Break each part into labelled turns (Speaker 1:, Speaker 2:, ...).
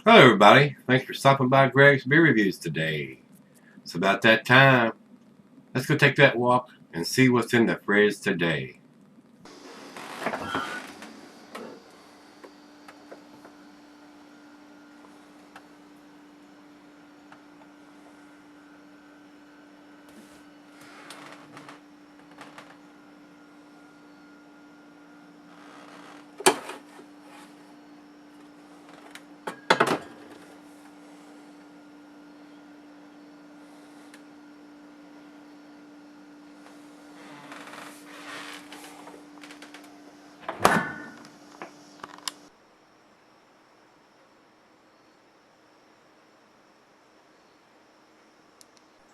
Speaker 1: Hello everybody, thanks for stopping by Gregsbeerreviews today. It's about that time. Let's go take that walk and see what's in the fridge today.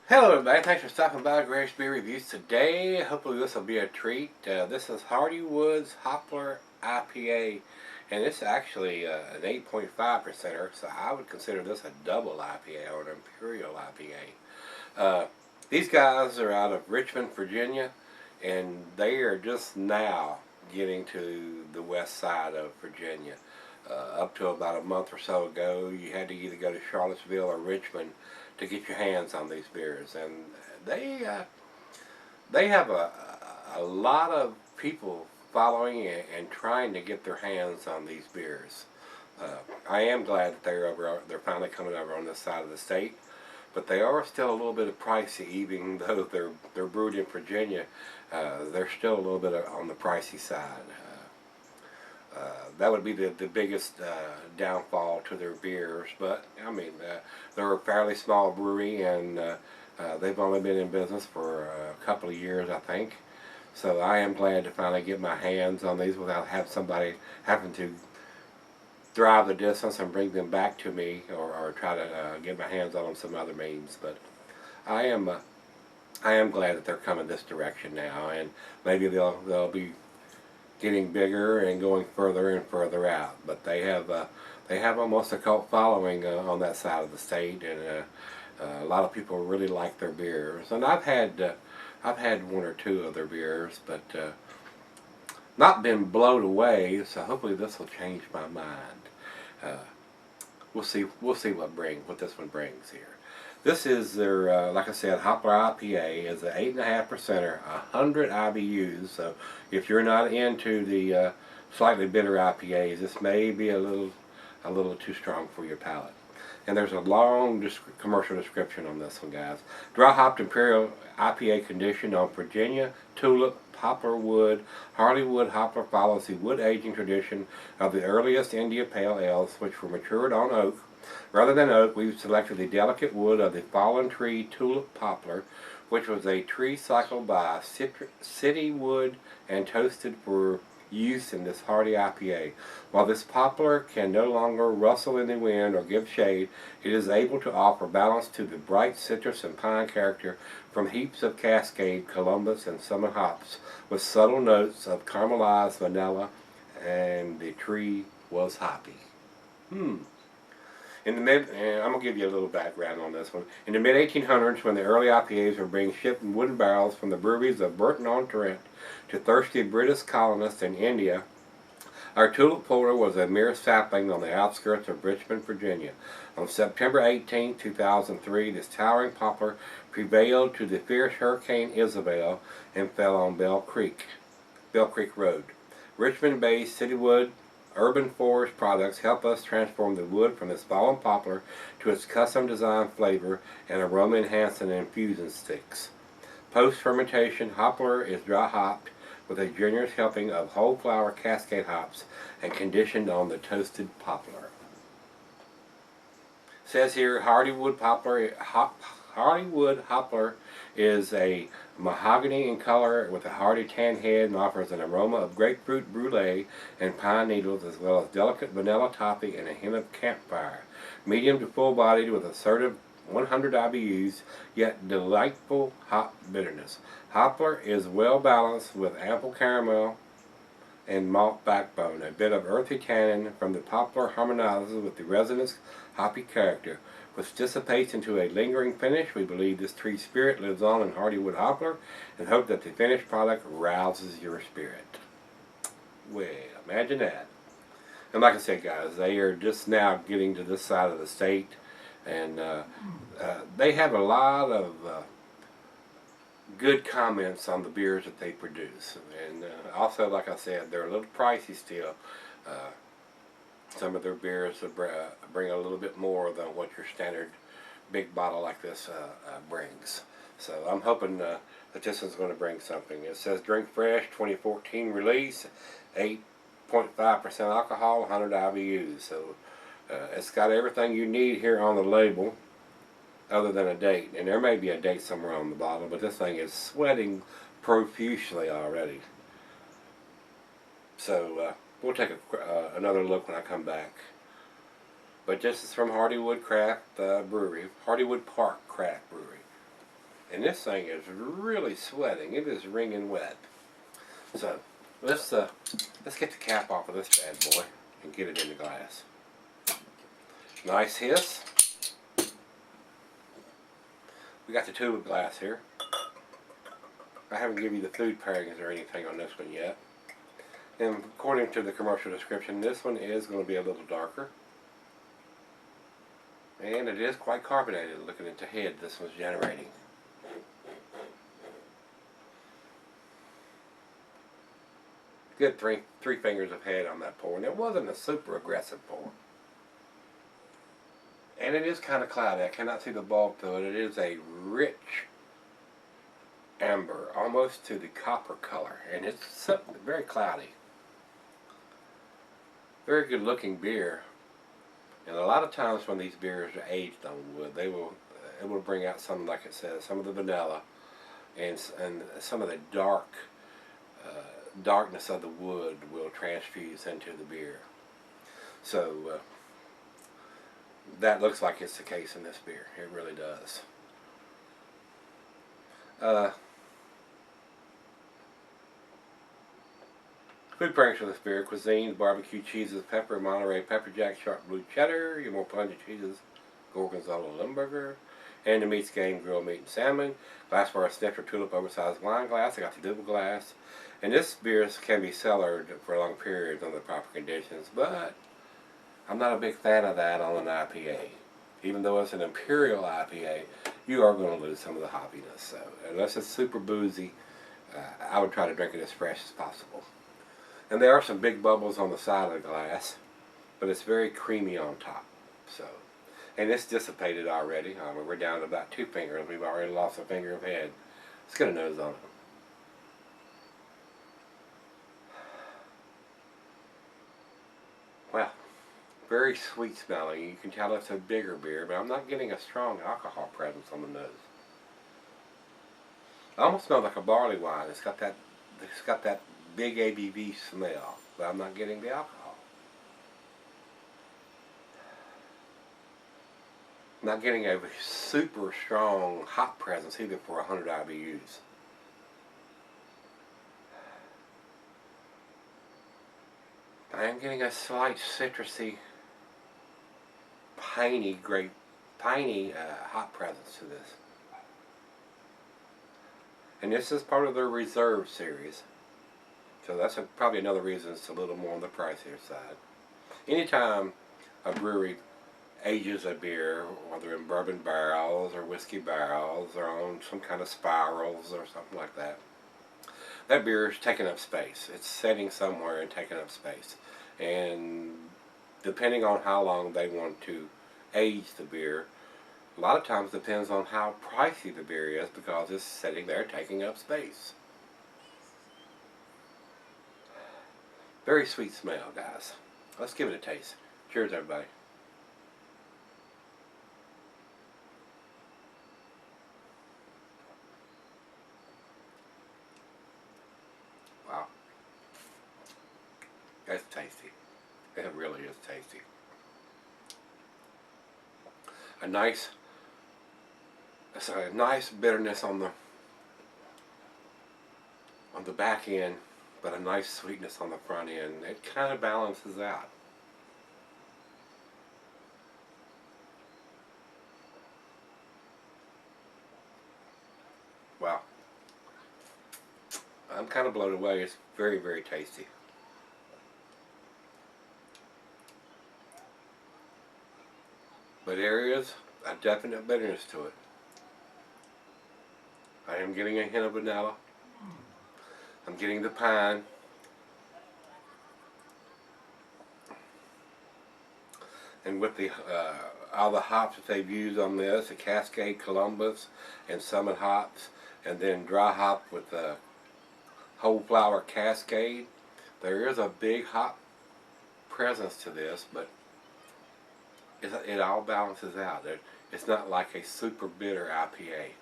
Speaker 1: Hello everybody, thanks for stopping by Gregsbeerreviews today. Hopefully this will be a treat. This is Hardywood's Hoplar IPA, and it's actually an 8.5%er, so I would consider this a double IPA or an Imperial IPA. These guys are out of Richmond, Virginia, and they are just now getting to the west side of Virginia. Up to about a month or so ago, you had to either go to Charlottesville or Richmond to get your hands on these beers, and they have a lot of people following and trying to get their hands on these beers. I am glad that they're finally coming over on this side of the state, but they are still a little bit pricey, even though they're brewed in Virginia. They're still a little bit on the pricey side. That would be the biggest downfall to their beers, but I mean they're a fairly small brewery, and they've only been in business for a couple of years, I think. So I am glad to finally get my hands on these without somebody having to drive the distance and bring them back to me, or try to get my hands on them some other means. But I am glad that they're coming this direction now, and maybe they'll be getting bigger and going further and further out. But they have almost a cult following on that side of the state, and a lot of people really like their beers. And I've had one or two of their beers, but not been blown away. So hopefully this will change my mind. We'll see what this one brings here. This is their, like I said, Hoplar IPA is an 8.5%er, 100 IBUs. So if you're not into the slightly bitter IPAs, this may be a little too strong for your palate. And there's a long commercial description on this one, guys. Dry hopped Imperial IPA conditioned on Virginia tulip poplar wood. Hardywood Hoplar follows the wood aging tradition of the earliest India Pale Ales, which were matured on oak. Rather than oak, we've selected the delicate wood of the fallen tree tulip poplar, which was a tree cycled by city wood and toasted for use in this hardy IPA. While this poplar can no longer rustle in the wind or give shade, it is able to offer balance to the bright citrus and pine character from heaps of Cascade, Columbus, and summer hops, with subtle notes of caramelized vanilla, and the tree was hoppy. I'm going to give you a little background on this one. In the mid-1800s, when the early IPAs were being shipped in wooden barrels from the breweries of Burton-on-Trent to thirsty British colonists in India, our tulip porter was a mere sapling on the outskirts of Richmond, Virginia. On September 18, 2003, this towering poplar prevailed to the fierce Hurricane Isabel and fell on Bell Creek Road. Richmond-based Citywood Urban Forest products help us transform the wood from its fallen poplar to its custom-designed flavor and aroma-enhancing infusion sticks. Post-fermentation, Hoplar is dry-hopped with a generous helping of whole-flower Cascade hops and conditioned on the toasted poplar. It says here, Hardywood Hoplar is a mahogany in color with a hearty tan head and offers an aroma of grapefruit brulee and pine needles, as well as delicate vanilla toffee and a hint of campfire. Medium to full-bodied with assertive 100 IBUs, yet delightful hop bitterness. Hoplar is well balanced with ample caramel and malt backbone. A bit of earthy tannin from the poplar harmonizes with the resinous hoppy character, which dissipates into a lingering finish. We believe this tree spirit lives on in Hardywood Hoplar, and hope that the finished product rouses your spirit. Well, imagine that. And like I said, guys, they are just now getting to this side of the state, and they have a lot of good comments on the beers that they produce. And also, like I said, they're a little pricey still. Some of their beers bring a little bit more than what your standard big bottle like this brings. So I'm hoping that this is going to bring something. It says Drink Fresh 2014 release, 8.5% alcohol, 100 IBUs. So it's got everything you need here on the label, other than a date. And there may be a date somewhere on the bottle, but this thing is sweating profusely already. So we'll take another look when I come back. But this is from Hardywood Craft Brewery, Hardywood Park Craft Brewery. And this thing is really sweating. It is wringing wet. So let's get the cap off of this bad boy and get it in the glass. Nice hiss. We got the tube glass here. I haven't given you the food pairings or anything on this one yet. And according to the commercial description, this one is going to be a little darker. And it is quite carbonated, looking at the head this one's generating. Good three fingers of head on that pour, and it wasn't a super aggressive pour. And it is kind of cloudy. I cannot see the bulb through it. It is a rich amber, almost to the copper color, and it's very cloudy. Very good looking beer. And a lot of times when these beers are aged on wood, it will bring out some, like it says, some of the vanilla and some of the darkness of the wood will transfuse into the beer. So that looks like it's the case in this beer. It really does. Food pairings for this beer: cuisines, barbecue cheeses, pepper, Monterey pepper jack, sharp blue cheddar, your more pungent cheeses, gorgonzola, limburger, and the meats: game, grilled meat, and salmon. Glassware snifter, tulip, oversized wine glass. I got the double glass. And this beer can be cellared for long periods under proper conditions, but I'm not a big fan of that on an IPA. Even though it's an imperial IPA, you are going to lose some of the hoppiness. So unless it's super boozy, I would try to drink it as fresh as possible. And there are some big bubbles on the side of the glass, but it's very creamy on top. So, and it's dissipated already. We're down to about 2 fingers. We've already lost a finger of head. Let's get a nose on it. Well, very sweet smelling. You can tell it's a bigger beer, but I'm not getting a strong alcohol presence on the nose. It almost smells like a barley wine. It's got that big ABV smell, but I'm not getting the alcohol. I'm not getting a super strong hop presence either for 100 IBUs. I am getting a slight citrusy, piney hop presence to this. And this is part of their Reserve series. So that's probably another reason it's a little more on the pricier side. Anytime a brewery ages a beer, whether in bourbon barrels or whiskey barrels or on some kind of spirals or something like that, that beer is taking up space. It's sitting somewhere and taking up space. And depending on how long they want to age the beer, a lot of times depends on how pricey the beer is, because it's sitting there taking up space. Very sweet smell, guys. Let's give it a taste. Cheers, everybody. Wow. That's tasty. It really is tasty. A nice bitterness on the back end, but a nice sweetness on the front end. It kind of balances out. Wow. I'm kind of blown away. It's very, very tasty. but there is a definite bitterness to it. I am getting a hint of vanilla. I'm getting the pine. And with the all the hops that they've used on this, the Cascade Columbus and Summit hops, and then dry hop with the whole flower Cascade, there is a big hop presence to this, but it all balances out. It's not like a super bitter IPA.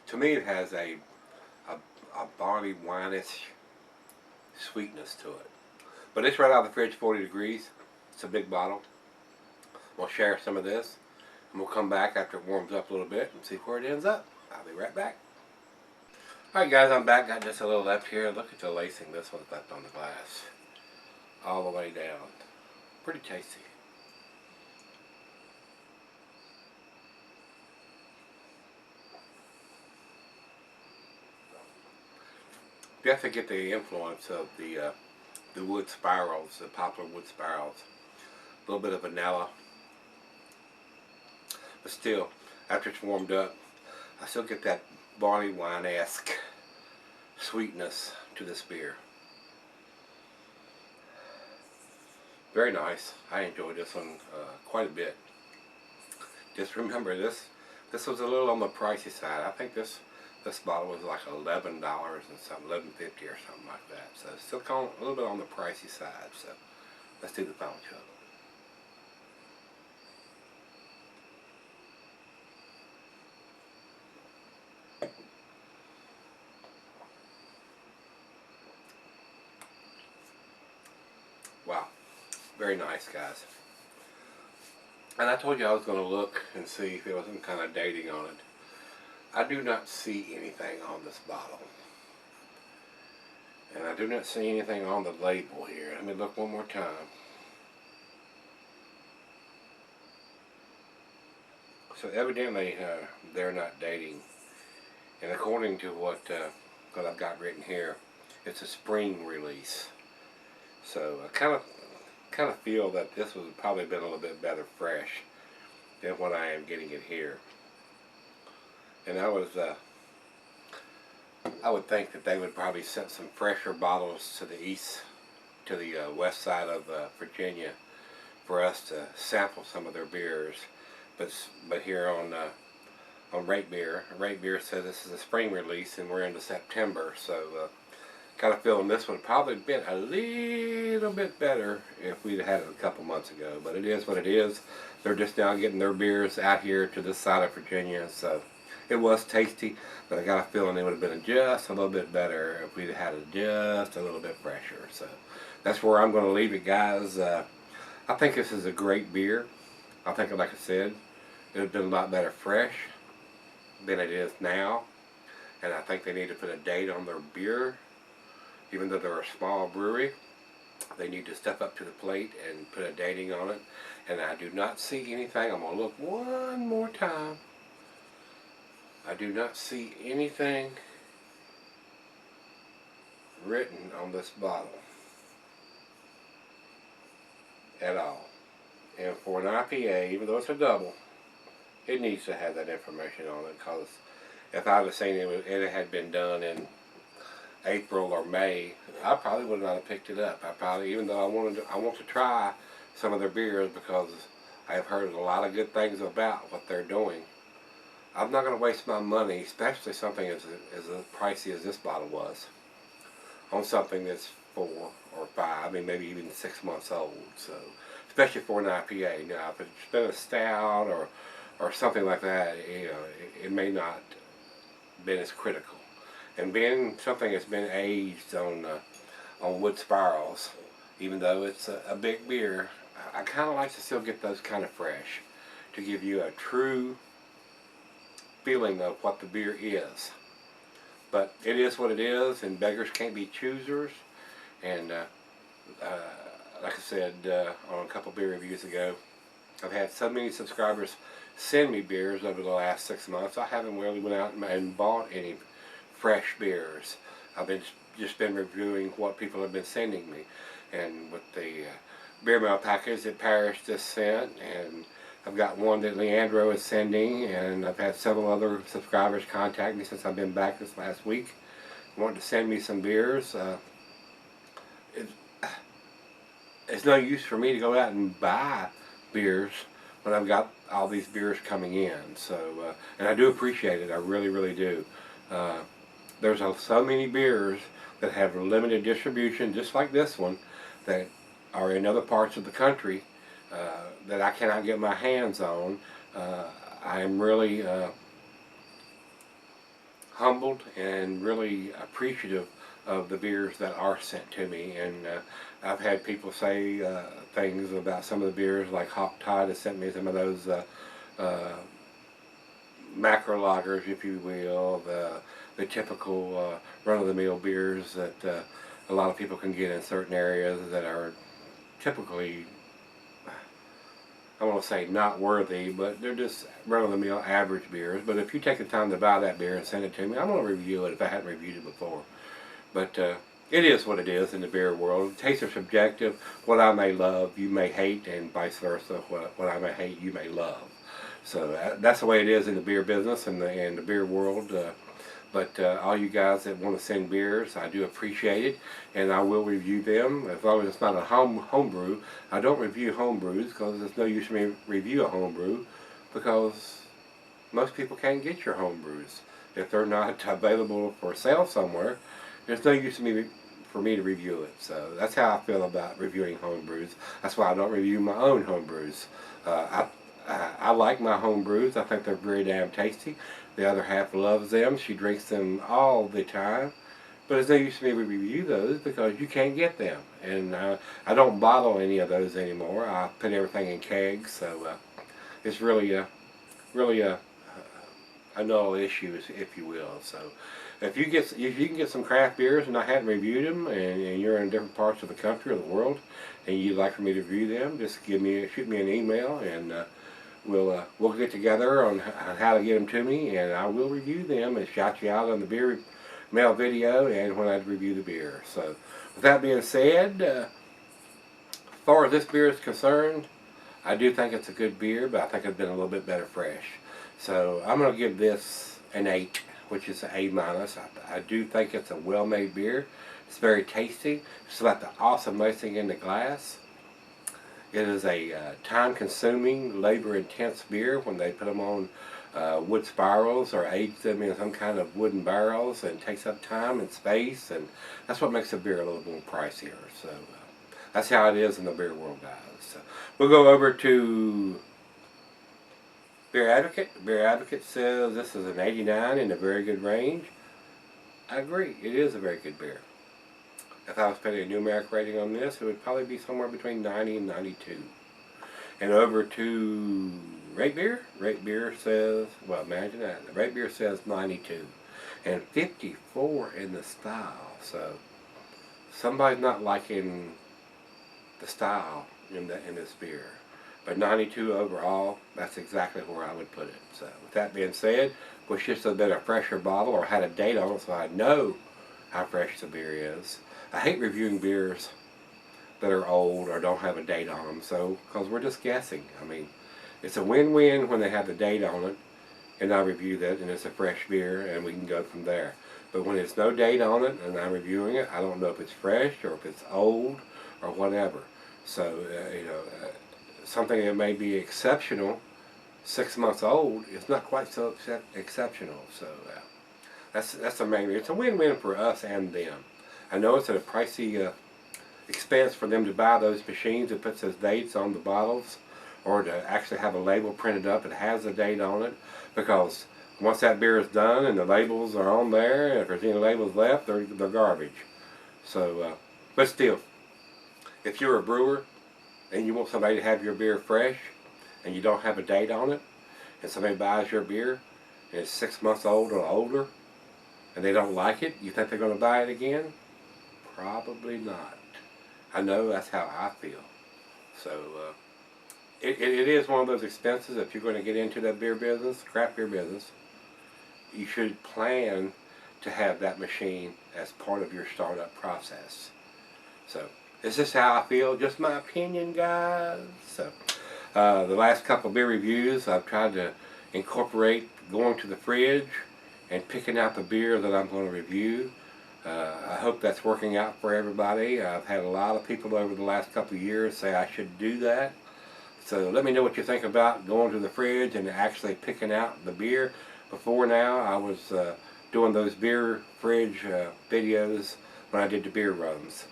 Speaker 1: To me, it has a barley wine-ish sweetness to it. But it's right out of the fridge, 40 degrees. It's a big bottle. We'll share some of this, and we'll come back after it warms up a little bit and see where it ends up. I'll be right back. Alright guys, I'm back. Got just a little left here. Look at the lacing this one's left on the glass. All the way down. Pretty tasty. Definitely get the influence of the wood spirals, the poplar wood spirals. A little bit of vanilla. But still, after it's warmed up, I still get that barley wine-esque sweetness to this beer. Very nice. I enjoyed this one quite a bit. Just remember, this was a little on the pricey side. I think this bottle was like $11 and something, $11.50 or something like that. So it's still a little bit on the pricey side. So let's do the final chug. Wow, very nice, guys. And I told you I was going to look and see if there was some kind of dating on it. I do not see anything on this bottle. And I do not see anything on the label here. Let me look one more time. So evidently they're not dating. And according to what I've got written here, it's a spring release. So I kind of feel that this would probably been a little bit better fresh than what I am getting it here. And I would think that they would probably send some fresher bottles to the west side of Virginia for us to sample some of their beers. But here on Rate Beer says this is a spring release and we're into September, so kind of feeling this would probably been a little bit better if we'd had it a couple months ago. But it is what it is. They're just now getting their beers out here to this side of Virginia, so it was tasty, but I got a feeling it would have been just a little bit better if we'd had it just a little bit fresher. So that's where I'm going to leave it, guys. I think this is a great beer. I think, like I said, it would have been a lot better fresh than it is now. And I think they need to put a date on their beer. Even though they're a small brewery, they need to step up to the plate and put a dating on it. And I do not see anything. I'm going to look one more time. I do not see anything written on this bottle at all. And for an IPA, even though it's a double, it needs to have that information on it, because if I'd have seen it had been done in April or May, I probably would not have picked it up. Even though I want to try some of their beers because I have heard a lot of good things about what they're doing. I'm not going to waste my money, especially something as pricey as this bottle was, on something that's 4 or 5, I mean maybe even 6 months old. So, especially for an IPA. Now, if it's been a stout or something like that, you know, it may not been as critical. And being something that's been aged on wood spirals, even though it's a big beer, I kind of like to still get those kind of fresh to give you a true feeling of what the beer is. But it is what it is, and beggars can't be choosers. And like I said on a couple beer reviews ago, I've had so many subscribers send me beers over the last 6 months. I haven't really went out and bought any fresh beers. I've just been reviewing what people have been sending me, and with the beer mail package that Parrish just sent, and I've got one that Leandro is sending, and I've had several other subscribers contact me since I've been back this last week, wanting to send me some beers. It's no use for me to go out and buy beers when I've got all these beers coming in. So, and I do appreciate it. I really, really do. There's so many beers that have limited distribution, just like this one, that are in other parts of the country that I cannot get my hands on. I'm really humbled and really appreciative of the beers that are sent to me, and I've had people say things about some of the beers, like Hop Tide has sent me some of those macro lagers, if you will, the typical run-of-the-mill beers that a lot of people can get in certain areas that are typically, I want to say not worthy, but they're just run-of-the-mill average beers. But if you take the time to buy that beer and send it to me, I'm going to review it if I hadn't reviewed it before. But it is what it is in the beer world. Tastes are subjective. What I may love, you may hate, and vice versa. What I may hate, you may love. So that's the way it is in the beer business and the beer world. But all you guys that want to send beers, I do appreciate it, and I will review them. As long as it's not a homebrew, I don't review homebrews because there's no use for me to review a homebrew, because most people can't get your homebrews. If they're not available for sale somewhere, there's no use for me to review it. So that's how I feel about reviewing homebrews. That's why I don't review my own homebrews. I like my homebrews. I think they're very damn tasty. The other half loves them. She drinks them all the time. But it's no use for me to review those because you can't get them. And I don't bottle any of those anymore. I put everything in kegs. So it's really a null issue, if you will. So if you can get some craft beers and I hadn't reviewed them, and you're in different parts of the country or the world, and you'd like for me to review them, just shoot me an email, and we'll get together on how to get them to me, and I will review them and shout you out on the beer mail video and when I review the beer. So with that being said, as far as this beer is concerned, I do think it's a good beer, but I think it's been a little bit better fresh. So I'm going to give this an 8, which is an A-. I do think it's a well-made beer. It's very tasty. It's about the awesome lacing in the glass. It is a time-consuming, labor-intense beer when they put them on wood spirals or age them in some kind of wooden barrels, and it takes up time and space, and that's what makes the beer a little more pricier. So that's how it is in the beer world, guys. So we'll go over to Beer Advocate. Beer Advocate says this is an 89 in a very good range. I agree. It is a very good beer. If I was putting a numeric rating on this, it would probably be somewhere between 90 and 92. And over to Rate Beer. Rate Beer says, well, imagine that. Rate Beer says 92. And 54 in the style. So somebody's not liking the style in this beer. But 92 overall, that's exactly where I would put it. So with that being said, wish this had been a fresher bottle or had a date on it so I know how fresh the beer is. I hate reviewing beers that are old or don't have a date on them, so because we're just guessing. I mean, it's a win-win when they have the date on it and I review that and it's a fresh beer and we can go from there. But when it's no date on it and I'm reviewing it, I don't know if it's fresh or if it's old or whatever. So, something that may be exceptional, 6 months old, it's not quite so exceptional. So that's the main reason. It's a win-win for us and them. I know it's at a pricey expense for them to buy those machines that puts those dates on the bottles, or to actually have a label printed up that has a date on it, because once that beer is done and the labels are on there, and if there's any labels left, they're garbage. So, but still, if you're a brewer and you want somebody to have your beer fresh and you don't have a date on it, and somebody buys your beer and it's 6 months old or older and they don't like it, you think they're going to buy it again? Probably not. I know that's how I feel. So it is one of those expenses. If you're going to get into that beer business, craft beer business, you should plan to have that machine as part of your startup process. So this is how I feel, just my opinion, guys. So the last couple of beer reviews, I've tried to incorporate going to the fridge and picking out the beer that I'm going to review. I hope that's working out for everybody. I've had a lot of people over the last couple of years say I should do that. So let me know what you think about going to the fridge and actually picking out the beer. Before now, I was doing those beer fridge videos when I did the beer runs.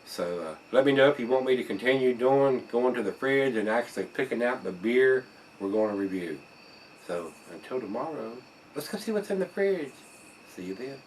Speaker 1: So let me know if you want me to continue going to the fridge and actually picking out the beer we're going to review. So until tomorrow, let's go see what's in the fridge. See you then.